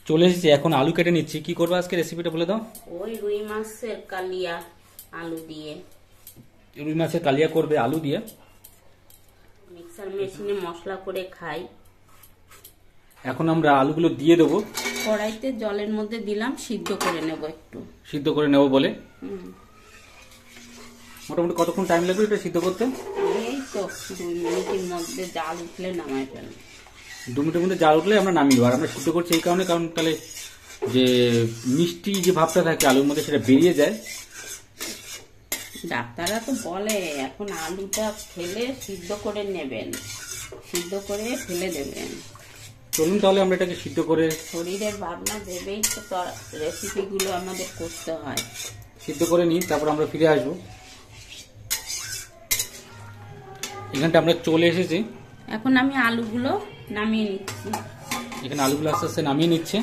চলে এসেছি, এখন আলু কেটে নিচ্ছি। কি করবো আজকে, রেসিপিটা বলে দাও। ওই রুই মাছের কালিয়া আলু দিয়ে। রুই মাছের কালিয়া করবে আলু দিয়ে। মিক্সার মেশিনে মশলা করে খাই। এখন আমরা আলুগুলো দিয়ে দেবো। কড়াইতে জলের মধ্যে দিলাম, সিদ্ধ করে নেব একটু। সিদ্ধ করে নেব বলে মোটামুটি কতক্ষণ টাইম লাগবে এটা সিদ্ধ করতে? এই তো 2 মিনিটের মধ্যে জাল উঠলে নামাই ফেলব। 2 মিনিটের মধ্যে জাল উঠলে আমরা নামিয়ে দেবো। আর আমরা সিদ্ধ করছি এই কারণে, কারণ তাহলে যে মিষ্টি যে ভাবটা থাকে আলুর মধ্যে সেটা বেরিয়ে যায়। ডাক্তাররা তো বলে এখন আলুটা ফেলে সিদ্ধ করে নেবেন, সিদ্ধ করে ফেলে দেবেন। চলুন তাহলে আমরা এটাকে সিদ্ধ করে, শরীরের ভাবনা ভেবেই তো রেসিপিগুলো আমাদের করতে হয়। সিদ্ধ করে নিই, তারপর আমরা ফিরে আসবো। এখানটা আমরা চলে এসেছি। এখন আমি আলুগুলো নামিয়ে নিচ্ছি। এখানে আলুগুলো আস্তে আস্তে নামিয়ে নিচ্ছে।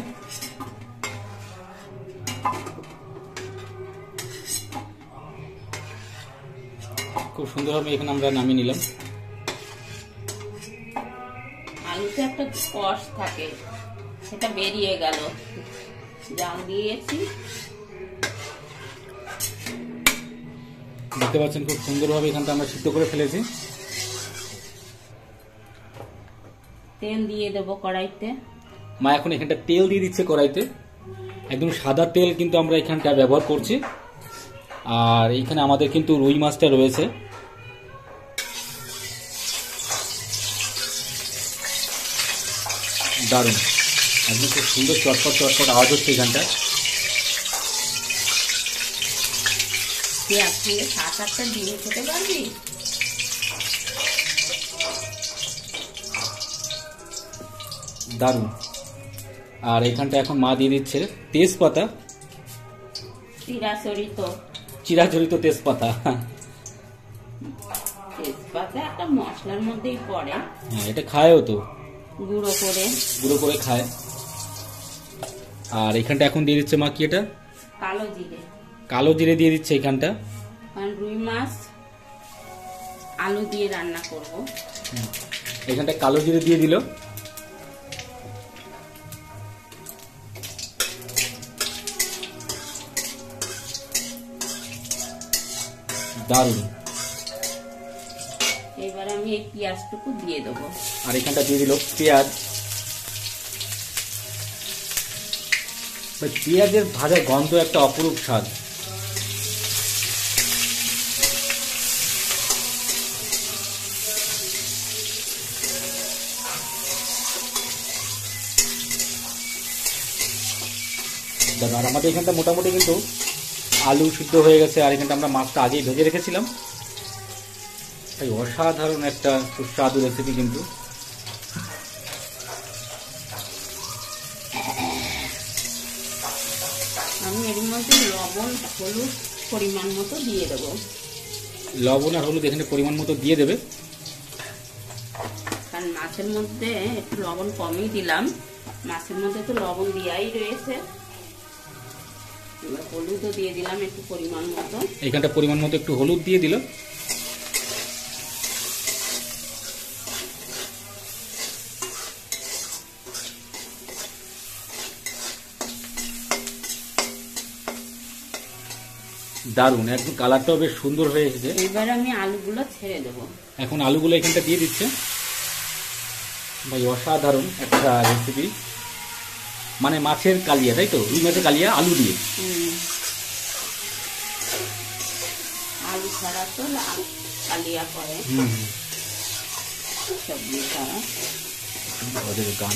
খুব সুন্দরভাবে এখানে আমরা নামিয়ে নিলাম। আলুতে একটা কষ থাকে, সেটা বেরিয়ে গেল। জাল দিয়েছি, দেখতে পাচ্ছেন খুব সুন্দরভাবে এখানটা আমরা সিদ্ধ করে ফেলেছি। তেল দিয়ে দেবো কড়াইতে। মা এখন এখানটা তেল দিয়ে দিচ্ছে কড়াইতে। একদম সাদা তেল কিন্তু আমরা এখানটা ব্যবহার করছি। আর এইখানে আমাদের কিন্তু রুই মাছটা রয়েছে। দারুণ, একদম খুব সুন্দর চটপট চটপট আওয়াজ হচ্ছে এখানটা। তুই একসঙ্গে 7-8টা ডিম খেতে পারবি। দারুণ। আর এখানটা এখন মা দিয়ে দিচ্ছে তেজপাতা, চিরাচরিত তেজপাতা। তেজপাতা একটা মশলার মধ্যেই পড়ে। হ্যাঁ, এটা খায়ও তো, গুঁড়ো করে খায়। আর এখানটা এখন দিয়ে দিচ্ছে মা কি, এটা কালো জিরে দিয়ে দিচ্ছে এখানটা। কারণ রুই মাছ আলু দিয়ে রান্না করব। এখানটা কালো জিরে দিয়ে দিল। দারুণ। এবার আমি এই পেঁয়াজটুকু দিয়ে দেবো। আর এখানটা দিয়ে দিল পেঁয়াজ। পেঁয়াজের ভাজা গন্ধ একটা অপরূপ স্বাদ। আর আমাদের এখানটা মোটামুটি কিন্তু আলু সিদ্ধ হয়ে গেছে। আর এখানটা আমরা মাছটা আগেই ভেজে রেখেছিলাম। তাই অসাধারণ একটা সুস্বাদু রেসিপি কিন্তু। আমি এর মধ্যে লবণ হলুদ পরিমাণ মতো দিয়ে দেবো। লবণ আর হলুদ এখানে পরিমাণ মতো দিয়ে দেবে, কারণ মাছের মধ্যে একটু লবণ কমই দিলাম। মাছের মধ্যে তো লবণ দেওয়াই রয়েছে। এবার হলুদও দিয়ে দিলাম একটু পরিমাণ মতো। এখানটা পরিমাণ মতো একটু হলুদ দিয়ে দিল। দারুণ, একদম কালারটাও বেশ সুন্দর হয়ে এসেছে। এবার আমি আলুগুলো ছেড়ে দেবো। এখন আলুগুলো এখানটা দিয়ে দিচ্ছে। ভাই অসাধারণ একটা রেসিপি, মানে মাছের কালিয়া, তাই তো? রুই মাছের কালিয়া আলু দিয়ে। আলু ছাড়া তো কালিয়া করে, সবজি ছাড়া। গান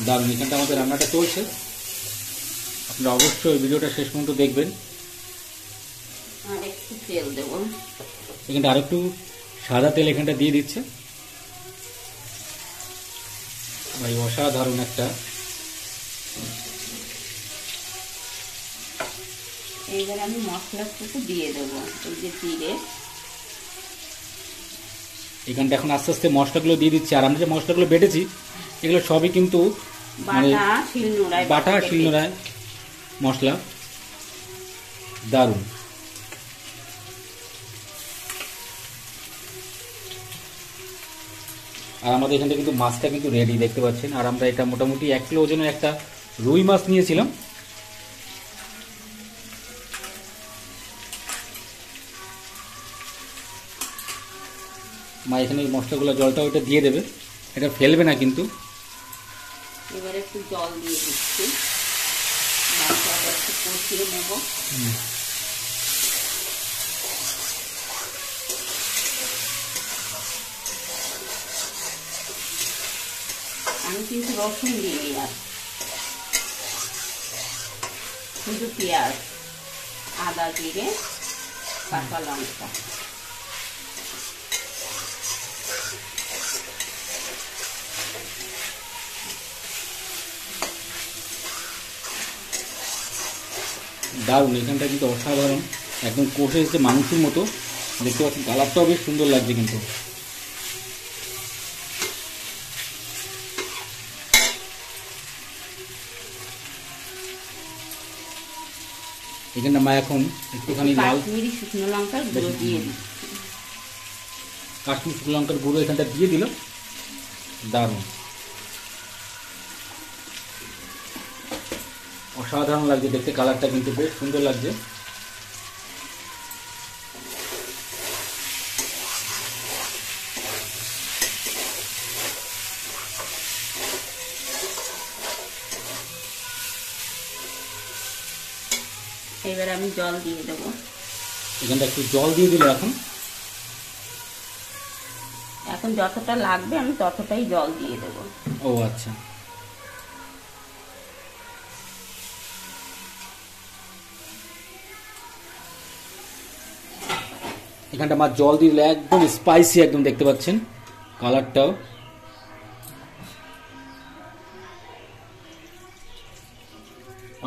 দারুণ। এখানটা আমাদের রান্নাটা চলছে। আপনারা অবশ্যই ভিডিওটা শেষ পর্যন্ত দেখবেন। আর একটু তেল দেবো। এখানটা আর একটু সাদা তেল এখানটা দিয়ে দিচ্ছে। ভাই অসাধারণ একটা। এইবার আমি মশলাটুকু দিয়ে দেবো। এই যে জিরে, এখানটা এখন আস্তে আস্তে মশলাগুলো দিয়ে দিচ্ছি। আর আমরা যে মশলাগুলো বেটেছি এগুলো সবই কিন্তু বাটা শিলনোড়ায় মশলা। দারুণ। আর আমাদের এখানটা কিন্তু মাছটা কিন্তু রেডি দেখতে পাচ্ছেন। আর আমরা এটা মোটামুটি 1 কিলো ওজনের একটা রুই মাছ নিয়েছিলাম। মা এখানে মশলাগুলো জলটা ওটা দিয়ে দেবে, এটা ফেলবে না কিন্তু। এবারে একটু জল দিয়ে দিচ্ছি, মাছটা একটু কষিয়ে নেব। আমি কিন্তু রসুন দিইনি, আর শুধু পেঁয়াজ, আদা, জিরে, কাঁচা লঙ্কা। দারুণ, এখানটা কিন্তু অসাধারণ, একদম কষে এসেছে মাংসের মতো দেখতে পাচ্ছেন। কালারটাও বেশ সুন্দর লাগছে কিন্তু। এখানটা মা এখন একটুখানি লাল কাশ্মীরি শুকনো লঙ্কার গুঁড়ো দিয়ে দিচ্ছি। কাশ্মীর শুকনো লঙ্কার গুঁড়ো এখানটা দিয়ে দিল। দারুণ, অসাধারণ লাগছে দেখতে, কালারটা কিন্তু বেশ সুন্দর লাগছে। এবার আমি জল দিয়ে দেবো। এখানটা একটু জল দিয়ে দিল। এখন যতটা লাগবে আমি ততটাই জল দিয়ে দেবো। ও আচ্ছা, এখানটা মা জল দিয়ে দিলে একদম স্পাইসি একদম দেখতে পাচ্ছেন, কালারটাও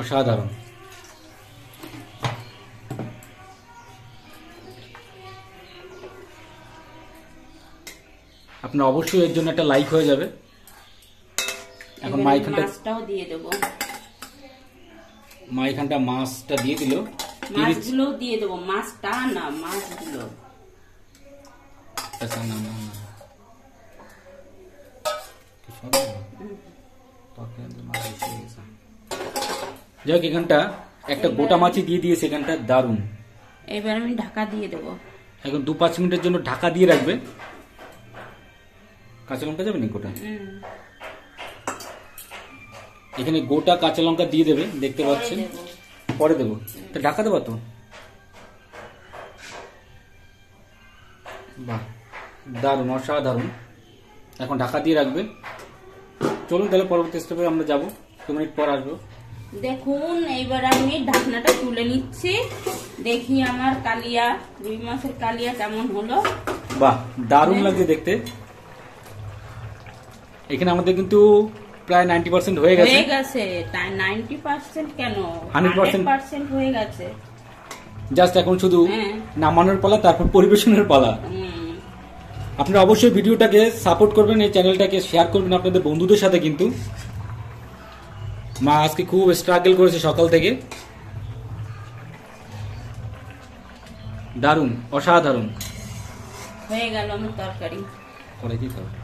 অসাধারণ। আপনার অবশ্যই এর জন্য একটা লাইক হয়ে যাবে। এখন মা এখানটা মাছটাও দিয়ে দেবো। মা এখানটা মাছটা দিয়ে দিল। মাছগুলো দিয়ে দেবো, মাছটা না, মাছগুলো। আচ্ছা, না না না, যাক এখানটা একটা গোটা মাছই দিয়ে দিয়েছে এখানটা। দারুণ। এবার আমি ঢাকা দিয়ে দেবো। এখন 2-5 মিনিটের জন্য ঢাকা দিয়ে রাখবে। কাঁচা লঙ্কা যাবে না গোটা, এখানে গোটা কাঁচা লঙ্কা দিয়ে দেবে দেখতে পাচ্ছেন। পরে দেবো, তা ঢাকা দেবো তো। বাহ, দারুণ, অসাধারণ। এখন ঢাকা দিয়ে রাখবে। চলুন তাহলে পরবর্তী স্টেপে আমরা যাবো, 2 মিনিট পর আসবো। দেখুন এইবার আমি ঢাকনাটা তুলে নিচ্ছি, দেখি আমার কালিয়া, রুই মাছের কালিয়া কেমন হলো। বাহ, দারুণ লাগছে দেখতে। এখানে আমাদের কিন্তু প্রায় 90% হয়ে গেছে। 90% কেন, 100% হয়ে গেছে। জাস্ট এখন শুধু নামানোর পালা, তারপর পরিবেশনের পালা। আপনারা অবশ্যই ভিডিওটাকে সাপোর্ট করবেন, এই চ্যানেলটাকে শেয়ার করবেন আপনাদের বন্ধুদের সাথে। কিন্তু মা আজকে খুব স্ট্রাগল করেছে সকাল থেকে। দারুণ, অসাধারণ হয়ে গেল আমার তরকারি। কড়াইতেই থাকবে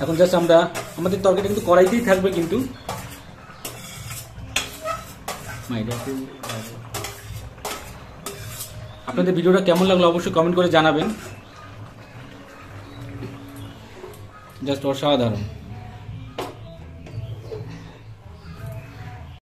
এখন, জাস্ট আমরা আমাদের তরকারিটা কিন্তু কড়াইতেই থাকবে। কিন্তু আপনাদের ভিডিওটা কেমন লাগলো অবশ্যই কমেন্ট করে জানাবেন। জাস্ট অসাধারণ।